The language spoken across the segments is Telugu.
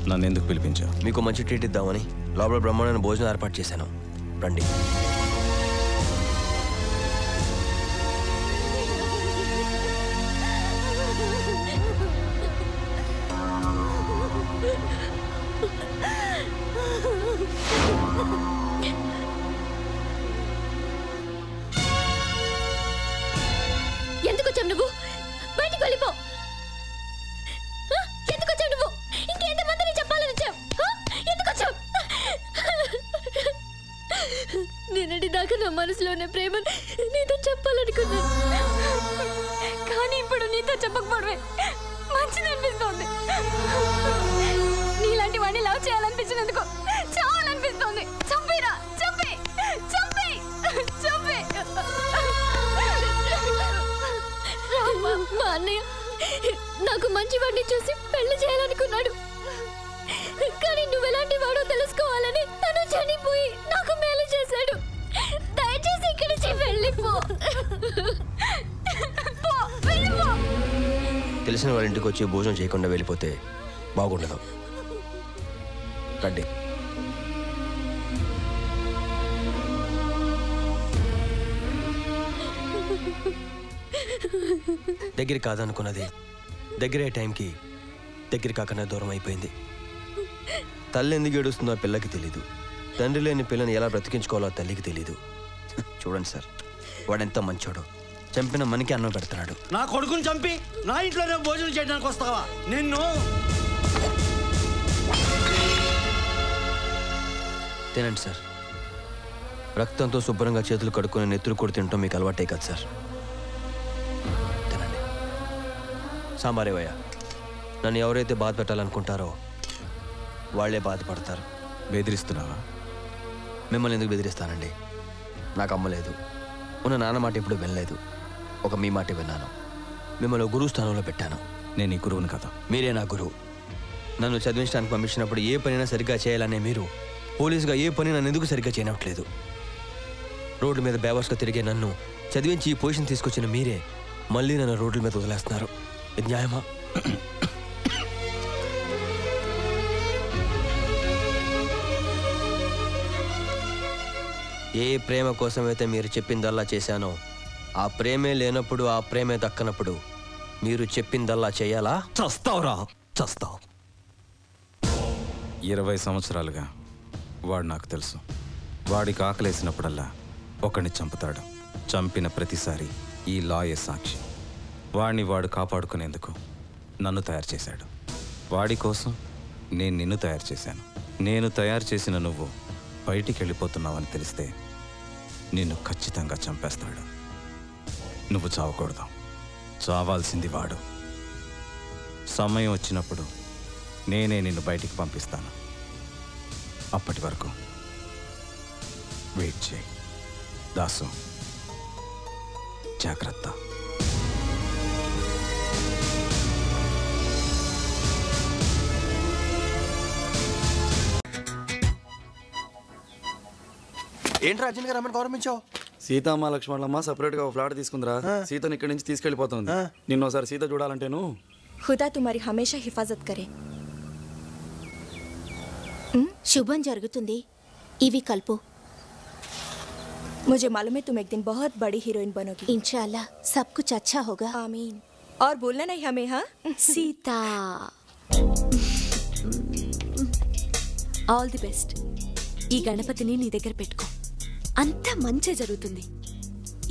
నన్ను ఎందుకు పిలిపించావు? మీకు మంచి ట్రీట్ ఇద్దామని లోపల బ్రహ్మాండమైన భోజనం ఏర్పాటు చేశాను. రండి. ఎందుకు వచ్చావు నువ్వు? బయటికి వెళ్ళిపో. ఎందుకు వచ్చావు నువ్వు? ఇంకెంతమందిని చెప్పాలని వచ్చావు? ఎందుకు వచ్చావు? నిన్నటి దాకా నా మనసులోనే ప్రేమను నీతో చెప్పాలనుకున్నాను, కానీ ఇప్పుడు నీతో చెప్పకపోవడమే మంచిది అనిపిస్తోంది. నీలాంటి వాడిని లవ్ చేయాలనిపించినందుకు చావాలనిపిస్తోంది. చంపిరా, చంపి చంపి చంపి. మా అన్నయ్య నాకు మంచి వాడిని చూసి పెళ్లి చేయాలనుకున్నాడు, కానీ నువ్వు ఎలాంటి వాడో తెలుసుకోవాలని తను చనిపోయి నాకు మేలు చేశాడు. దయచేసి ఇక్కడి నుంచి వెళ్ళిపో. తెలిసిన వాళ్ళ ఇంటికి వచ్చి భోజనం చేయకుండా వెళ్ళిపోతే బాగుండదు. రండి. దగ్గర కాదనుకున్నది దగ్గరే టైంకి దగ్గర కాకుండా దూరం అయిపోయింది. తల్లి ఎందుకు ఏడుస్తుందో పిల్లకి తెలీదు, తండ్రి లేని పిల్లని ఎలా బ్రతికించుకోవాలో తల్లికి తెలీదు. చూడండి సార్, వాడెంత మంచోడు. చంపిన మనకి అన్నం పెడుతున్నాడు. నా కొడుకుని చంపి నా ఇంట్లోనే భోజనం చేయడానికి వస్తావా? నిన్ను తినండి సార్. రక్తంతో శుభ్రంగా చేతులు కడుక్కుని నెత్తురు కొడి తినటం మీకు అలవాటే కదా సార్. తినండి. సాంబారేవయ్య, నన్ను ఎవరైతే బాధ పెట్టాలనుకుంటారో వాళ్లే బాధపడతారు. బెదిరిస్తున్నావా? మిమ్మల్ని ఎందుకు బెదిరిస్తానండి? నాకు అమ్మ లేదు, ఉన్న నాన్న మాట ఎప్పుడు వినలేదు. ఒక మీ మాట విన్నాను. మిమ్మల్ని గురువు స్థానంలో పెట్టాను. నేను ఈ గురువుని కదా. మీరే నా గురువు. నన్ను చదివించడానికి పంపించినప్పుడు ఏ పనైనా సరిగ్గా చేయాలనే మీరు పోలీసుగా ఏ పని నన్ను ఎందుకు సరిగ్గా చేయనట్లేదు? రోడ్ల మీద బేవర్స్గా తిరిగే నన్ను చదివించి ఈ పొజిషన్ తీసుకొచ్చిన మీరే మళ్ళీ నన్ను రోడ్ల మీద వదిలేస్తున్నారు. ఇది న్యాయమా? ఏ ప్రేమ కోసమైతే మీరు చెప్పిందల్లా చేశానో ఆ ప్రేమే లేనప్పుడు, ఆ ప్రేమే దక్కనప్పుడు మీరు చెప్పిందల్లా చేయాలా? చస్తావురా, చస్తావు. 20 సంవత్సరాలుగా వాడు నాకు తెలుసు. వాడికి ఆకలేసినప్పుడల్లా ఒకడిని చంపుతాడు. చంపిన ప్రతిసారి ఈ లాయే సాక్షి. వాడిని వాడు కాపాడుకునేందుకు నన్ను తయారు చేశాడు. వాడి కోసం నేను నిన్ను తయారు చేశాను. నేను తయారు చేసిన నువ్వు బయటికి వెళ్ళిపోతున్నావని తెలిస్తే నిన్ను ఖచ్చితంగా చంపేస్తాడు. నువ్వు చావకూడదు. చావాల్సింది వాడు. సమయం వచ్చినప్పుడు నేనే నిన్ను బయటికి పంపిస్తాను. అప్పటి వరకు వెయిట్ చేయి. దాసు, జాగ్రత్త. ఏంట్రా అర్జున్ గారు రమ్మని గౌరవించావు? సీతమ్మ లక్ష్మణమ్మ సపరేట్గా ఒక ఫ్లాట్ తీసుకుందిరా. సీతను ఇక్కడి నుంచి తీసుకెళ్ళిపోతుంది. నిన్నోసారి సీత చూడాలంటేను. खुदा तुम्हारी हमेशा हिफाजत करे. శుభం జరుగుతుంది. ఇవి కల్పు. मुझे मालूम है तुम एक दिन बहुत बड़ी हीरोइन बनोगी. इंशाल्लाह सब कुछ अच्छा होगा. आमीन. और बोलना नहीं हमें. हाँ सीता, ఆల్ ది బెస్ట్. ఈ గణపతిని నీ దగ్గర పెట్టుకో. అంతా మంచి జరుగుతుంది.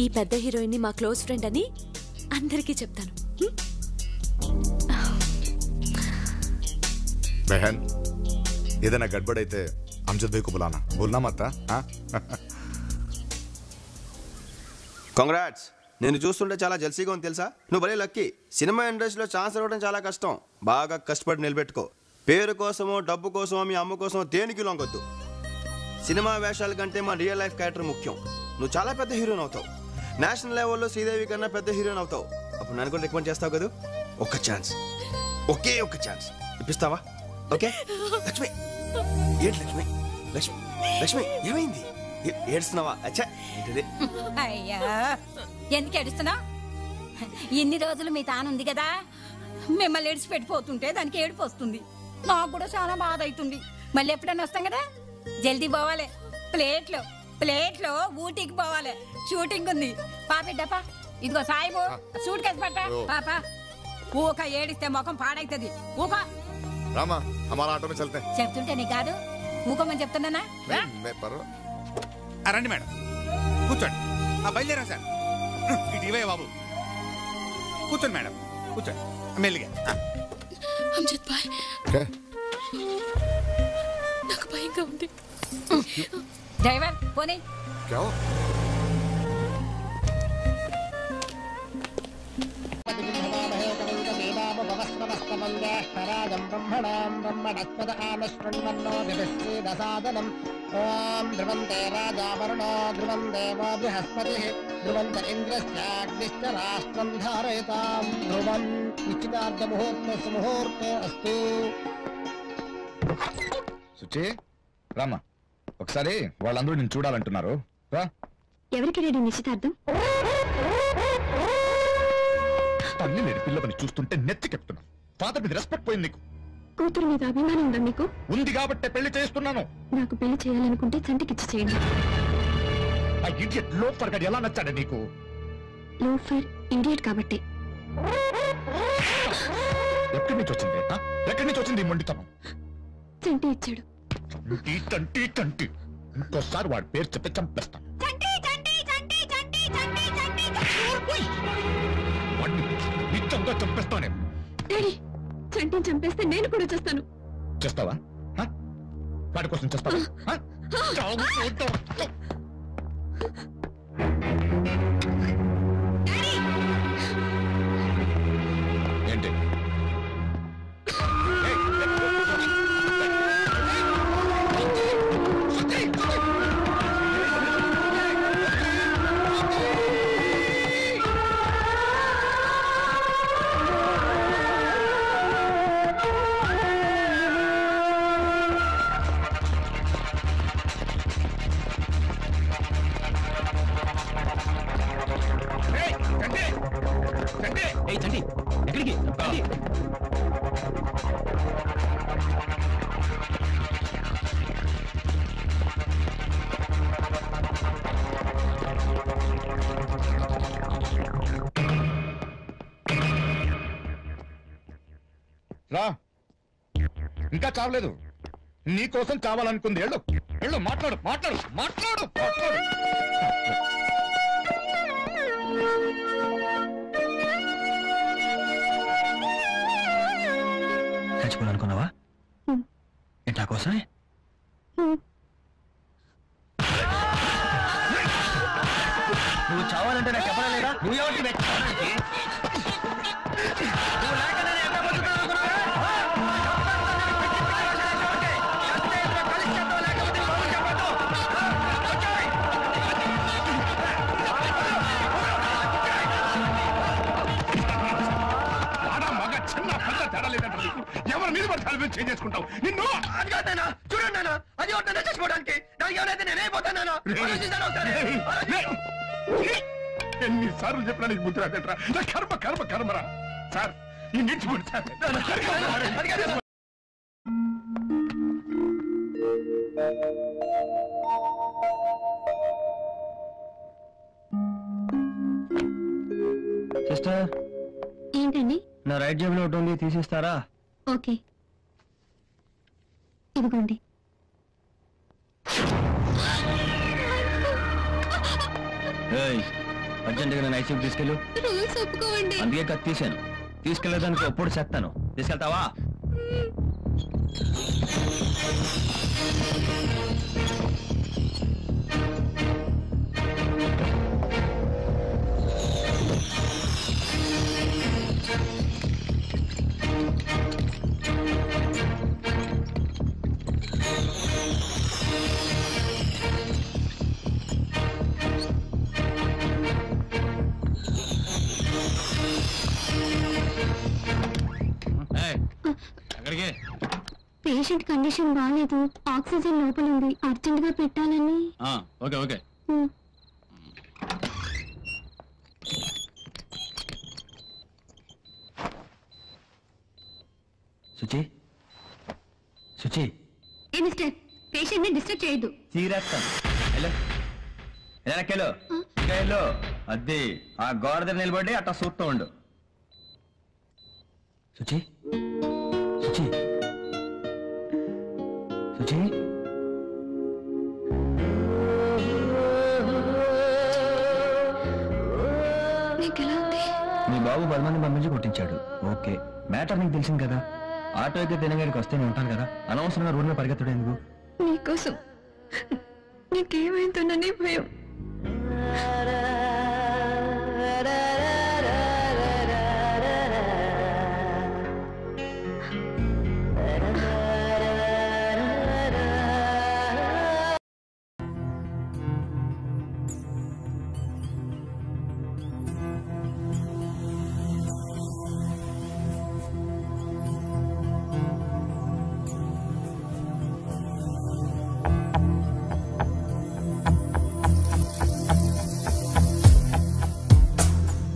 ఈ పెద్ద హీరోయిన్ ని మా క్లోజ్ ఫ్రెండ్ అని అందరికీ చెప్తాను. बहन ఏదైనా గడ్బడైతే అమ్జద్ భాయ్ కు బులానా. బోల్నా మత్తా. కంగ్రాట్స్. నేను చూస్తుంటే చాలా జల్సీగా ఉంది తెలుసా. నువ్వు భలే లక్కీ. సినిమా ఇండస్ట్రీలో ఛాన్స్ రావడం చాలా కష్టం. బాగా కష్టపడి నిలబెట్టుకో. పేరు కోసమో డబ్బు కోసమో మీ అమ్మ కోసమో దేనికి లొంగొద్దు. సినిమా వేషాల కంటే మా రియల్ లైఫ్ క్యారెక్టర్ ముఖ్యం. నువ్వు చాలా పెద్ద హీరోయిన్ అవుతావు. నేషనల్ లెవెల్లో శ్రీదేవి కన్నా పెద్ద హీరోయిన్ అవుతావు. అప్పుడు నన్ను కూడా రికమెండ్ చేస్తావు కదా. ఒక్క ఛాన్స్, ఒకే ఒక్క ఛాన్స్ ఇప్పిస్తావా? ఓకే లక్ష్మి. ఏంటి లక్ష్మి? లక్ష్మి లక్ష్మి ఏమైంది? ఏడుస్తున్నావా? అచ్చా ఏంటిది? అయ్యా ఎందుకు ఏడుస్తున్నా? ఇన్ని రోజులు మీ తానుంది కదా, మిమ్మల్ని ఏడిచి పెట్టిపోతుంటే దానికి ఏడుపు వస్తుంది. నాకు కూడా చాలా బాధ అవుతుంది. మళ్ళీ ఎప్పుడైనా వస్తాం కదా, జల్దీ పోవాలి. ప్లేట్లో ఊటీకి పోవాలి, షూటింగ్ ఉంది. పాపిడ్డప్ప ఇదిగో సాయిబు సూట్ కేసు పట్ట. పాప ఊక ఏడిస్తే ముఖం పాడైతుంది. ఊక రామా హమారా ఆటో మే చల్తే హై. చెప్తుంటే నీ కాదు, ఊకమని చెప్తున్నానా? రండి మేడం, కూర్చోండి. బయలుదేరా సార్. ఇటు ఇవే బాబు, కూర్చోండి మేడం, కూర్చోండి మెల్లిగా. అమ్జద్ భాయ్, నాకు భయంగా ఉంది. డ్రైవర్ పోనీ. ఓం ధ్రువంతే రాజా వరుణో ధ్రువం దేవో బృహస్పతిః ధ్రువంత ఇంద్రశ్చాగ్నిశ్చ రాష్ట్రం ధారయతాం ధ్రువం నిశ్చితార్థ ముహూర్తస్సు ముహూర్తో అస్తు. సుచి రామా, ఒకసారి వాళ్ళందరూ నేను చూడాలంటున్నారు. రా. ఎవరికి రెడీ నిశ్చితార్థం? తల్లి లేని పిల్లవని చూస్తుంటే నెత్తికెప్తున్నాను. ఫాదర్ మీద రెస్పెక్ట్ పోయింది నీకు. కూతురు మీద అభిమానం ఉందా మీకు? ఉంది కాబట్టి పెళ్లి చేస్తున్నాను. నాకు పెళ్లి చేయాలనుకుంటే చంటికిచ్చి చేయండి. ఆ ఇడియట్ లోఫర్ గాడు ఎలా నచ్చాడు నీకు? లోఫర్ ఇడియట్ కాబట్టి. ఎక్కడి నుంచి వచ్చింది? ఎక్కడి నుంచి వచ్చింది ఈ మొండితనం? చంటి ఇచ్చాడు. తంటి ఇంకోసారి వాడి పేరు చెప్పి చంపేస్తాను. నిజంగా చంపేస్తానే. డాడీ, చంటిని చంపేస్తే నేను కూడా చేస్తాను. చేస్తావా? వాడి కోసం చేస్తావా? ఏంటి? ఎక్కడికి? రా, ఇంకా చావలేదు. నీ కోసం చావాలనుకుంది. వెళ్ళు వెళ్ళు, మాట్లాడు మాట్లాడు మాట్లాడు మాట్లాడు. చచ్చిపోవాలనుకున్నావా? ఎట్లా కోసమే? నువ్వు చావాలంటే నాకు చెప్పలేదా? నువ్వు ఎవరికి పెట్టడానికి? ఎవరి మీద పడతాను చేంజ్ చేసుకుంటావు నిన్ను. చూడండి అది ఒకటే చేసుకోవడానికి నేనైపోతాను. ఎన్నిసార్లు చెప్పినా నీకు బుద్ధి రాదేట్రా? నా కర్మ కర్మ కర్మరా సార్. ఈ నిడిచిపోయి సార్. సిస్టర్, ఏంటండి? నా రైట్ జేబులో ఒకటి ఉంది, తీసిస్తారా? ఓకే, ఇదిగోండి. అర్జెంటుగా నేను ఐసీయూకి తీసుకెళ్ళు. రూల్స్ ఒప్పుకోండి. అందుకే కత్తి తీశాను. తీసుకెళ్లేదానికి ఎప్పుడు చెప్తాను. తీసుకెళ్తావా? పేషెంట్ కండిషన్ బాగాలేదు, ఆక్సిజన్ లోపల ఉంది, అర్జెంట్ గా పెట్టాలని. Okay okay. సుచి, శుచి ఏ మిస్టర్ పేషెంట్ ని డిస్టర్బ్ చేయొద్దు. చీరేస్తాను. వెనక్కెళ్ళు ఇంకా వెళ్ళు. అది ఆ గోడ దగ్గర నిలబడి అట్లా చూస్తూ ఉండు. శుచి శుచి శుచి మీ బాబు 10 మంది పంపించి కొట్టించాడు. ఓకే, మ్యాటర్ నీకు తెలిసింది కదా. ఆటో అయితే తినగాడికి వస్తే నేను ఉంటాను కదా. అనవసరంగా రోడ్డు మీద పరిగెత్తడు ఎందుకు? నీకోసం నీకేమైందోనని భయం.